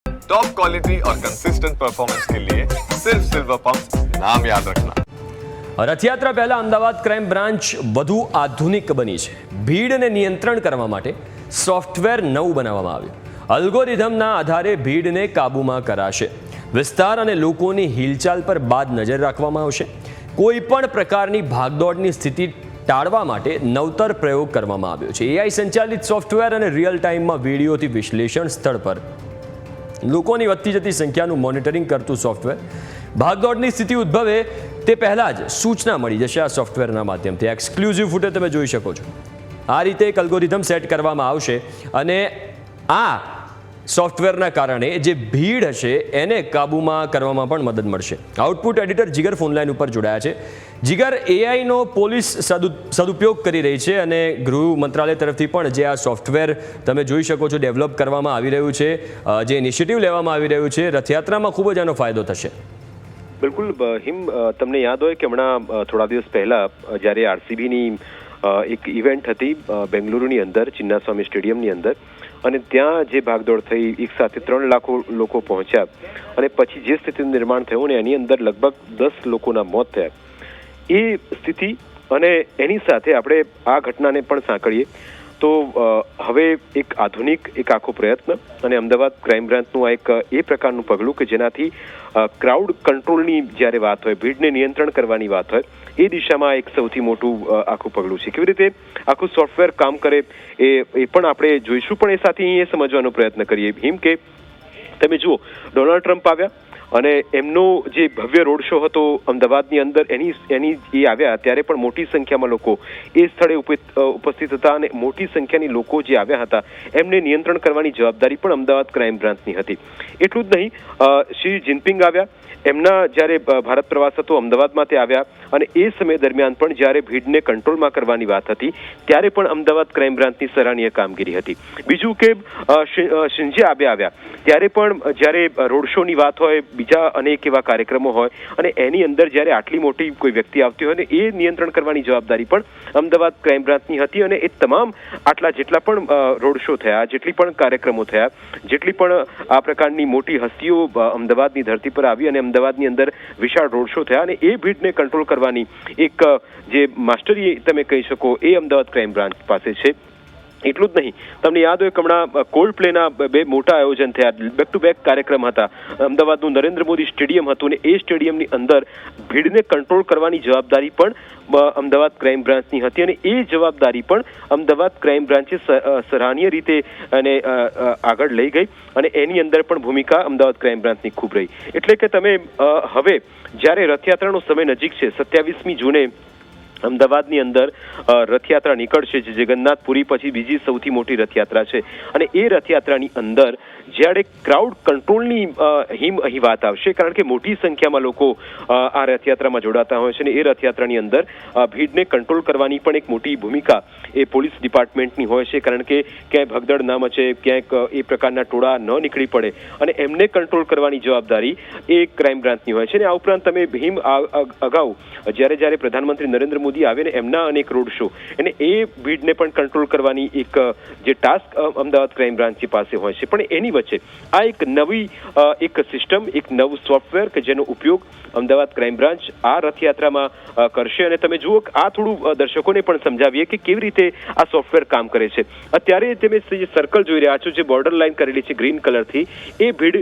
Top quality और consistent performance के लिए सिर्फ सिल्वर पंप नाम याद रखना। રથયાત્રા પહેલા અમદાવાદ ક્રાઇમ બ્રાન્ચ વધુ આધુનિક બની છે. ભીડને નિયંત્રણ કરવા માટે સોફ્ટવેર નવું બનાવવામાં આવ્યું. અલ્ગોરિધમના આધારે ભીડને કાબૂમાં કરાશે. વિસ્તાર અને લોકોની હિલચાલ પર બાદ નજર રાખવામાં આવશે. કોઈ પણ પ્રકારની ભાગદોડની સ્થિતિ ટાળવા માટે નવતર પ્રયોગ કરવામાં આવ્યો છે. એઆઈ સંચાલિત સોફ્ટવેર અને રિયલ ટાઈમમાં વિડીયોથી વિશ્લેષણ સ્થળ પર લોકોની વધતી જતી સંખ્યાનું મોનિટરિંગ કરતું સોફ્ટવેર. ભાગદોડની સ્થિતિ ઉદ્ભવે તે પહેલાં જ સૂચના મળી જશે આ સોફ્ટવેરના માધ્યમથી. એક્સક્લુઝિવ ફૂટેજ તમે જોઈ શકો છો. આ રીતે એક અલ્ગોરિધમ સેટ કરવામાં આવશે અને આ સોફ્ટવેરના કારણે જે ભીડ હશે એને કાબૂમાં કરવામાં પણ મદદ મળશે. આઉટપુટ એડિટર જીગર ફોનલાઈન ઉપર જોડાયા છે. જીગર, એઆઈનો પોલીસ સદુપયોગ કરી રહી છે અને ગૃહ મંત્રાલય તરફથી પણ જે આ સોફ્ટવેર તમે જોઈ શકો છો ડેવલપ કરવામાં આવી રહ્યું છે, જે ઇનિશિયેટિવ લેવામાં આવી રહ્યું છે, રથયાત્રામાં ખૂબ જ આનો ફાયદો થશે. બિલકુલ હિમ, તમને યાદ હોય કે હમણાં થોડા દિવસ પહેલા જ્યારે આરસીબીની એક ઇવેન્ટ હતી બેંગલુરુની અંદર, ચિન્નાસ્વામી સ્ટેડિયમની અંદર, અને ત્યાં જે ભાગદોડ થઈ, એક સાથે 3 લાખ લોકો પહોંચ્યા અને પછી જે સ્થિતિનું નિર્માણ થયું ને એની અંદર લગભગ 10 લોકોના મોત થયા. એ સ્થિતિ અને એની સાથે આપણે આ ઘટનાને પણ સાંકળીએ તો હવે એક આધુનિક એક આખો પ્રયત્ન અને અમદાવાદ ક્રાઇમ બ્રાન્ચનું આ એક એ પ્રકારનું પગલું કે જેનાથી ક્રાઉડ કંટ્રોલની જ્યારે વાત હોય, ભીડને નિયંત્રણ કરવાની વાત હોય, એ દિશામાં એક સૌથી મોટું આખું પગલું છે. કેવી રીતે આખું સોફ્ટવેર કામ કરે એ પણ આપણે જોઈશું, પણ એ સાથે એ સમજવાનો પ્રયત્ન કરીએ હિમ કે તમે જુઓ, ડોનાલ્ડ ટ્રમ્પ આવ્યા અને એમનો જે ભવ્ય રોડ શો હતો અમદાવાદની અંદર, એની એ આવ્યા ત્યારે પણ મોટી સંખ્યામાં લોકો એ સ્થળે ઉપસ્થિત હતા અને મોટી સંખ્યાની લોકો જે આવ્યા હતા એમને નિયંત્રણ કરવાની જવાબદારી પણ અમદાવાદ ક્રાઇમ બ્રાન્ચની હતી. એટલું જ નહીં, શી જિનપિંગ આવ્યા, એમના જ્યારે ભારત પ્રવાસ હતો અમદાવાદમાં તે આવ્યા અને એ સમય દરમિયાન પણ જ્યારે ભીડને કંટ્રોલમાં કરવાની વાત હતી ત્યારે પણ અમદાવાદ ક્રાઇમ બ્રાન્ચની સરાહનીય કામગીરી હતી. બીજું કે શિંજે આવ્યા ત્યારે પણ જ્યારે રોડ શોની વાત હોય, બીજા અનેક એવા કાર્યક્રમો હોય અને એની અંદર જ્યારે આટલી મોટી કોઈ વ્યક્તિ આવતી હોય ને એ નિયંત્રણ કરવાની જવાબદારી પણ અમદાવાદ ક્રાઇમ બ્રાન્ચની હતી. અને એ તમામ આટલા જેટલા પણ રોડ શો થયા, જેટલી પણ કાર્યક્રમો થયા, જેટલી પણ આ પ્રકારની મોટી હસ્તીઓ અમદાવાદની ધરતી પર આવી અને અમદાવાદની અંદર વિશાળ રોડ શો થયા અને એ ભીડને કંટ્રોલ કરવાની એક જે માસ્ટરી તમે કહી શકો એ અમદાવાદ ક્રાઇમ બ્રાન્ચ પાસે છે. એટલું જ નહીં, તમને યાદ હોય કે હમણાં કોલ્ડ પ્લેના 2 મોટા આયોજન થયા, બેક ટુ બેક કાર્યક્રમ હતા. અમદાવાદનું નરેન્દ્ર મોદી સ્ટેડિયમ હતું અને એ સ્ટેડિયમની અંદર ભીડને કંટ્રોલ કરવાની જવાબદારી પણ અમદાવાદ ક્રાઇમ બ્રાન્ચની હતી અને એ જવાબદારી પણ અમદાવાદ ક્રાઇમ બ્રાન્ચે સરાહનીય રીતે અને આગળ લઈ ગઈ અને એની અંદર પણ ભૂમિકા અમદાવાદ ક્રાઇમ બ્રાન્ચની ખૂબ રહી. એટલે કે તમે હવે જ્યારે રથયાત્રાનો સમય નજીક છે, 27મી જૂને અમદાવાદની અંદર રથયાત્રા નીકળશે, જે જગન્નાથપુરી પછી બીજી સૌથી મોટી રથયાત્રા છે અને એ રથયાત્રાની અંદર જ્યારે ક્રાઉડ કંટ્રોલની અહીં વાત આવશે, કારણ કે મોટી સંખ્યામાં લોકો આ રથયાત્રામાં જોડાતા હોય છે અને એ રથયાત્રાની અંદર ભીડને કંટ્રોલ કરવાની પણ એક મોટી ભૂમિકા એ પોલીસ ડિપાર્ટમેન્ટની હોય છે, કારણ કે ક્યાંય ભગદડ ના મચે, ક્યાંક એ પ્રકારના ટોળા ન નીકળી પડે અને એમને કંટ્રોલ કરવાની જવાબદારી એ ક્રાઇમ બ્રાન્ચની હોય છે. અને આ ઉપરાંત તમે ભીમ અગાઉ જ્યારે પ્રધાનમંત્રી નરેન્દ્ર મોદી આવે ને એમના અનેક રોડ શો અને એ ભીડને પણ કંટ્રોલ કરવાની એક જે ટાસ્ક અમદાવાદ ક્રાઇમ બ્રાન્ચની પાસે હોય છે. પણ એની વચ્ચે આ એક નવી એક સિસ્ટમ, એક નવું સોફ્ટવેર કે જેનો ઉપયોગ અમદાવાદ ક્રાઇમ બ્રાન્ચ આ રથયાત્રામાં કરશે. અને તમે જુઓ આ થોડું દર્શકોને પણ સમજાવીએ કે કેવી રીતે આ સોફ્ટવેર કામ કરે છે. અત્યારે તમે જે સર્કલ જોઈ રહ્યા છો, જે બોર્ડર લાઇન કરેલી છે ગ્રીન કલરથી, એ ભીડ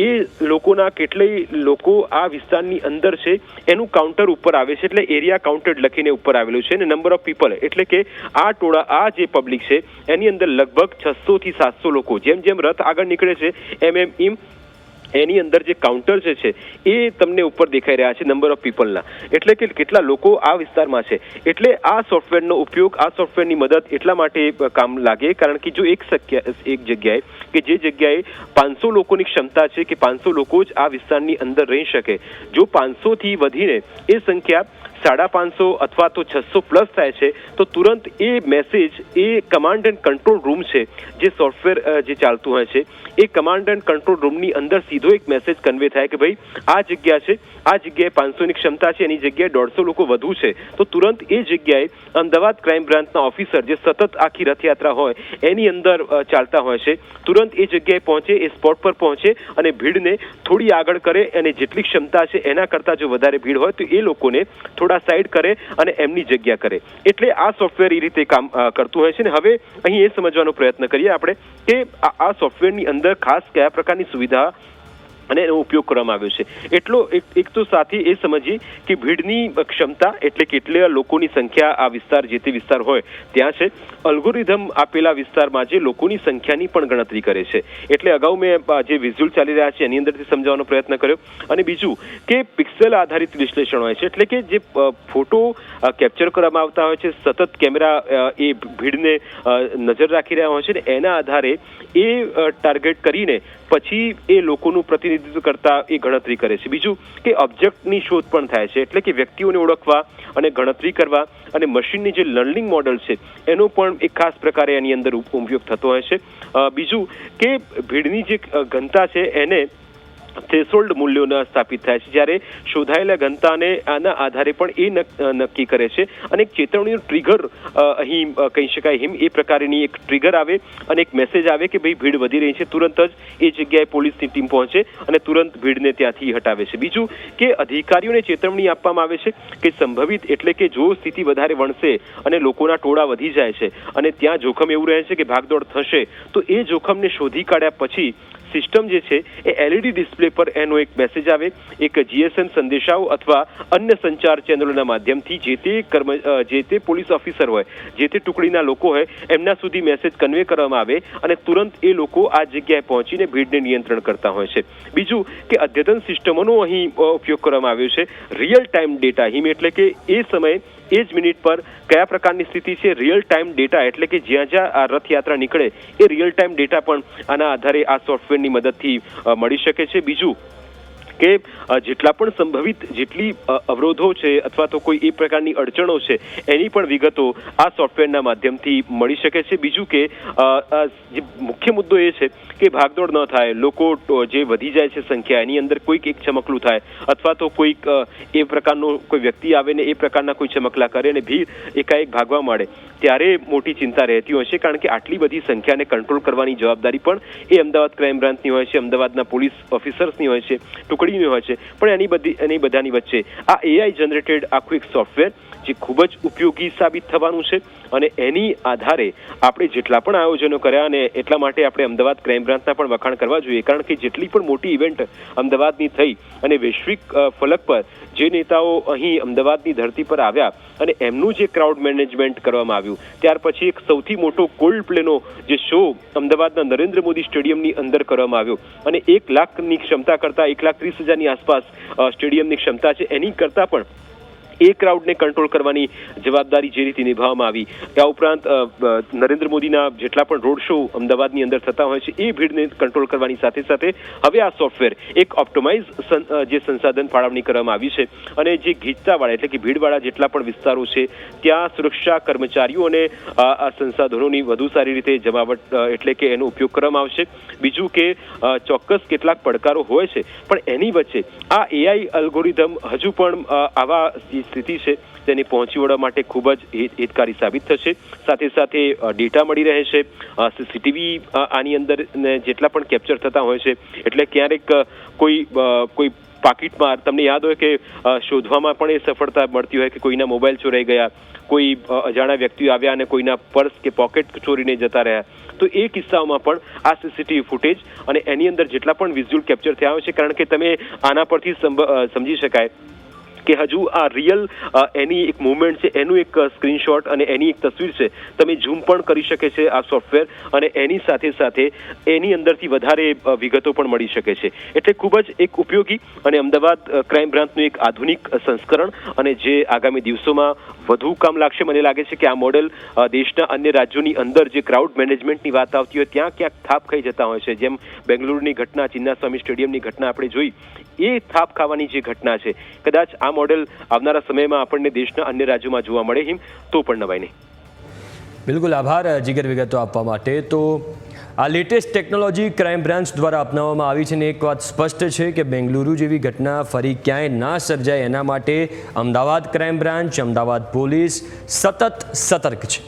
એ લોકોના કેટલાય લોકો આ વિસ્તારની અંદર છે એનું કાઉન્ટર ઉપર આવે છે, એટલે એરિયા કાઉન્ટેડ લખીને ઉપર આવેલું છે અને નંબર ઓફ પીપલ, એટલે કે આ ટોળા, આ જે પબ્લિક છે એની અંદર લગભગ 600 થી 700 લોકો. જેમ જેમ રથ આગળ નીકળે છે એમ એની અંદર જે કાઉન્ટર છે એ તમને ઉપર દેખાઈ રહ્યા છે નંબર ઓફ પીપલના, એટલે કે કેટલા લોકો આ વિસ્તારમાં છે. એટલે આ સોફ્ટવેરનો ઉપયોગ, આ સોફ્ટવેરની મદદ એટલા માટે કામ લાગે કારણ કે જો એક જગ્યાએ કે જે જગ્યાએ 500 લોકોની ક્ષમતા છે કે 500 લોકો જ આ વિસ્તારની અંદર રહી શકે, જો 500 થી વધીને એ સંખ્યા 550 અથવા તો 600 પ્લસ થાય છે તો તુરંત એ મેસેજ એ કમાન્ડ એન્ડ કંટ્રોલ રૂમ છે જે સોફ્ટવેર જે ચાલતું હોય છે એ કમાન્ડ એન્ડ કંટ્રોલ રૂમની અંદર સીધો એક મેસેજ કન્વે થાય કે ભાઈ આ જગ્યા છે, આ જગ્યાએ 500ની ક્ષમતા છે, એની જગ્યાએ 150 લોકો વધુ છે, તો તુરંત એ જગ્યાએ અમદાવાદ ક્રાઇમ બ્રાન્ચના ઓફિસર જે સતત આખી રથયાત્રા હોય એની અંદર ચાલતા હોય છે, તુરંત એ જગ્યાએ પહોંચે, એ સ્પોટ પર પહોંચે અને ભીડને થોડી આગળ કરે અને જેટલી ક્ષમતા છે એના કરતાં જો વધારે ભીડ હોય તો એ લોકોને થોડા સાઈડ કરે અને એમની જગ્યા કરે. એટલે આ સોફ્ટવેર એ રીતે કામ કરતું હોય છે. ને હવે અહીં એ સમજવાનો પ્રયત્ન કરીએ આપણે કે આ સોફ્ટવેરની અંદર ખાસ કયા પ્રકારની સુવિધા અને એનો ઉપયોગ કરવામાં આવ્યો છે. એટલો એક તો સાથે એ સમજીએ કે ભીડની ક્ષમતા એટલે કેટલા લોકોની સંખ્યા આ વિસ્તાર જે તે વિસ્તાર હોય ત્યાં છે. અલ્ગોરિધમ આપેલા વિસ્તારમાં જે લોકોની સંખ્યાની પણ ગણતરી કરે છે. એટલે અગાઉ મેં જે વિઝ્યુઅલ ચાલી રહ્યા છે એની અંદરથી સમજાવવાનો પ્રયત્ન કર્યો. અને બીજું કે પિક્સેલ આધારિત વિશ્લેષણ હોય છે, એટલે કે જે ફોટો કેપ્ચર કરવામાં આવતા હોય છે, સતત કેમેરા એ ભીડને નજર રાખી રહ્યા હોય છે ને એના આધારે એ ટાર્ગેટ કરીને પછી એ લોકોનું પ્રતિનિધિત્વ કરતા એ ગણતરી કરે છે. બીજું કે ઓબ્જેક્ટની શોધ પણ થાય છે, એટલે કે વ્યક્તિઓને ઓળખવા અને ગણતરી કરવા અને મશીનની જે લર્નિંગ મોડલ છે એનો પણ એક ખાસ પ્રકારે એની અંદર ઉપયોગ થતો હોય છે. બીજું કે ભીડની જે ઘનતા છે એને થ્રેશોલ્ડ મૂલ્યો સ્થાપિત થાય છે, જ્યારે શોધાયેલા ઘનતાને આના આધારે પણ એ નક્કી કરે છે અને એક ચેતવણીનું ટ્રિગર અહીં કહી શકાય એ પ્રકારની એક ટ્રિગર આવે અને એક મેસેજ આવે કે ભાઈ ભીડ વધી રહી છે, તુરંત જ એ જગ્યાએ પોલીસની ટીમ પહોંચે અને તુરંત ભીડને ત્યાંથી હટાવે છે. બીજું કે અધિકારીઓને ચેતવણી આપવામાં આવે છે કે સંભવિત એટલે કે જો સ્થિતિ વધારે વણસે અને લોકોના ટોળા વધી જાય છે અને ત્યાં જોખમ એવું રહે છે કે ભાગદોડ થશે તો એ જોખમને શોધી કાઢ્યા પછી સિસ્ટમ જે છે એ એલઈડી ડિસ્પ્લે પર એનો એક મેસેજ આવે, એક જીએસએમ સંદેશાઓ અથવા અન્ય સંચાર ચેનલોના માધ્યમથી જે તે પોલીસ ઓફિસર હોય, જે તે ટુકડીના લોકો હોય એમના સુધી મેસેજ કન્વે કરવામાં આવે અને તુરંત એ લોકો આ જગ્યાએ પહોંચીને ભીડને નિયંત્રણ કરતા હોય છે. બીજું કે અદ્યતન સિસ્ટમોનો અહીં ઉપયોગ કરવામાં આવ્યો છે. રિયલ ટાઈમ ડેટા એટલે કે એ સમયે એ જ મિનિટ પર કયા પ્રકારની સ્થિતિ છે, રિયલ ટાઈમ ડેટા એટલે કે જ્યાં જ્યાં આ રથયાત્રા નીકળે એ રિયલ ટાઈમ ડેટા પણ આના આધારે આ સોફ્ટવેરની મદદથી મળી શકે છે. બીજું કે જેટલા પણ સંભવિત જેટલી અવરોધો છે અથવા તો કોઈ એ પ્રકારની અડચણો છે એની પણ વિગતો આ સોફ્ટવેરના માધ્યમથી મળી શકે છે. બીજું કે જે મુખ્ય મુદ્દો એ છે કે ભાગદોડ ન થાય, લોકો જે વધી જાય છે સંખ્યા એની અંદર કોઈક એક ચમકલું થાય અથવા તો કોઈક એ પ્રકારનો કોઈ વ્યક્તિ આવે ને એ પ્રકારના કોઈ ચમકલા કરે અને ભીડ એકાએક ભાગવા માંડે ત્યારે મોટી ચિંતા રહેતી હોય છે, કારણ કે આટલી બધી સંખ્યાને કંટ્રોલ કરવાની જવાબદારી પણ એ અમદાવાદ ક્રાઇમ બ્રાન્ચની હોય છે, અમદાવાદના પોલીસ ઓફિસર્સની હોય છે, ટુકડીની હોય છે. પણ એની બધાની વચ્ચે આ એઆઈ જનરેટેડ આખું એક સોફ્ટવેર જે ખૂબ જ ઉપયોગી સાબિત થવાનું છે અને એની આધારે આપણે જેટલા પણ આયોજનો કર્યા અને એટલા માટે આપણે અમદાવાદ ક્રાઇમ બ્રાન્ચના પણ વખાણ કરવા જોઈએ, કારણ કે જેટલી પણ મોટી ઇવેન્ટ અમદાવાદની થઈ અને વૈશ્વિક ફલક પર જે નેતાઓ અહીં અમદાવાદની ધરતી પર આવ્યા અને એમનું જે ક્રાઉડ મેનેજમેન્ટ કરવામાં આવ્યું, ત્યાર પછી એક સૌથી મોટો કોલ્ડ પ્લેનો જે શો અમદાવાદના નરેન્દ્ર મોદી સ્ટેડિયમની અંદર કરવામાં આવ્યો અને 1 લાખની ક્ષમતા કરતાં 1,30,000ની આસપાસ સ્ટેડિયમની ક્ષમતા છે, એની કરતાં પણ એ ક્રાઉડને કંટ્રોલ કરવાની જવાબદારી જે રીતે નિભાવવામાં આવી. આ ઉપરાંત નરેન્દ્ર મોદીના જેટલા પણ રોડ શો અમદાવાદની અંદર થતા હોય છે એ ભીડને કંટ્રોલ કરવાની સાથે સાથે હવે આ સોફ્ટવેર એક ઓપ્ટિમાઇઝ જે સંસાધન ફાળવણી કરવામાં આવી છે અને જે ગીચતાવાળા એટલે કે ભીડવાળા જેટલા પણ વિસ્તારો છે ત્યાં સુરક્ષા કર્મચારીઓ અને આ સંસાધનોની વધુ સારી રીતે જમાવટ એટલે કે એનો ઉપયોગ કરવામાં આવશે. બીજું કે ચોક્કસ કેટલાક પડકારો હોય છે પણ એની વચ્ચે આ એઆઈ અલ્ગોરિધમ હજુ પણ આવા સ્થિતિ છે તેને પહોંચી વળવા માટે ખૂબ જ હિતકારી સાબિત થશે. સાથે સાથે ડેટા મળી રહે છે, સીસીટીવી આની અંદર જેટલા પણ કેપ્ચર થતા હોય છે એટલે ક્યારેક કોઈ પાકીટમાં તમને યાદ હોય કે શોધવામાં પણ એ સફળતા મળતી હોય કે કોઈના મોબાઈલ ચોરાઈ ગયા, કોઈ અજાણ્યા વ્યક્તિઓ આવ્યા અને કોઈના પર્સ કે પોકેટ ચોરીને જતા રહ્યા, તો એ કિસ્સાઓમાં પણ આ સીસીટીવી ફૂટેજ અને એની અંદર જેટલા પણ વિઝ્યુઅલ કેપ્ચર થયા હોય છે, કારણ કે તમે આના પરથી સમજી શકાય કે હજુ આ રિયલ એની એક મુવમેન્ટ છે એનું એક સ્ક્રીનશોટ અને એની એક તસવીર છે તમે ઝૂમ પણ કરી શકે છે આ સોફ્ટવેર અને એની સાથે સાથે એની અંદરથી વધારે વિગતો પણ મળી શકે છે. એટલે ખૂબ જ એક ઉપયોગી અને અમદાવાદ ક્રાઇમ બ્રાન્ચનું એક આધુનિક સંસ્કરણ અને જે આગામી દિવસોમાં વધુ કામ લાગશે. મને લાગે છે કે આ મોડેલ દેશના અન્ય રાજ્યોની અંદર જે ક્રાઉડ મેનેજમેન્ટની વાત આવતી હોય ત્યાં ક્યાંક થાપ ખાઈ જતા હોય છે. જેમ બેંગલુરુની ઘટના, ચિન્નાસ્વામી સ્ટેડિયમની ઘટના આપણે જોઈ, એ થાપ ખાવાની જે ઘટના છે, કદાચ આ મોડેલ આવનારા સમયમાં આપણને દેશના અન્ય રાજ્યોમાં જોવા મળે હિમ તો પણ નવાઈ નહીં. બિલકુલ, આભાર જીગર વિગતો આપવા માટે. તો આ લેટેસ્ટ ટેકનોલોજી ક્રાઇમ બ્રાન્ચ દ્વારા અપનાવવામાં આવી છે અને એક વાત સ્પષ્ટ છે કે બેંગલુરુ જેવી ઘટના ફરી ક્યાંય ના સર્જાય એના માટે Ahmedabad crime branch, Ahmedabad police સતત સતર્ક છે.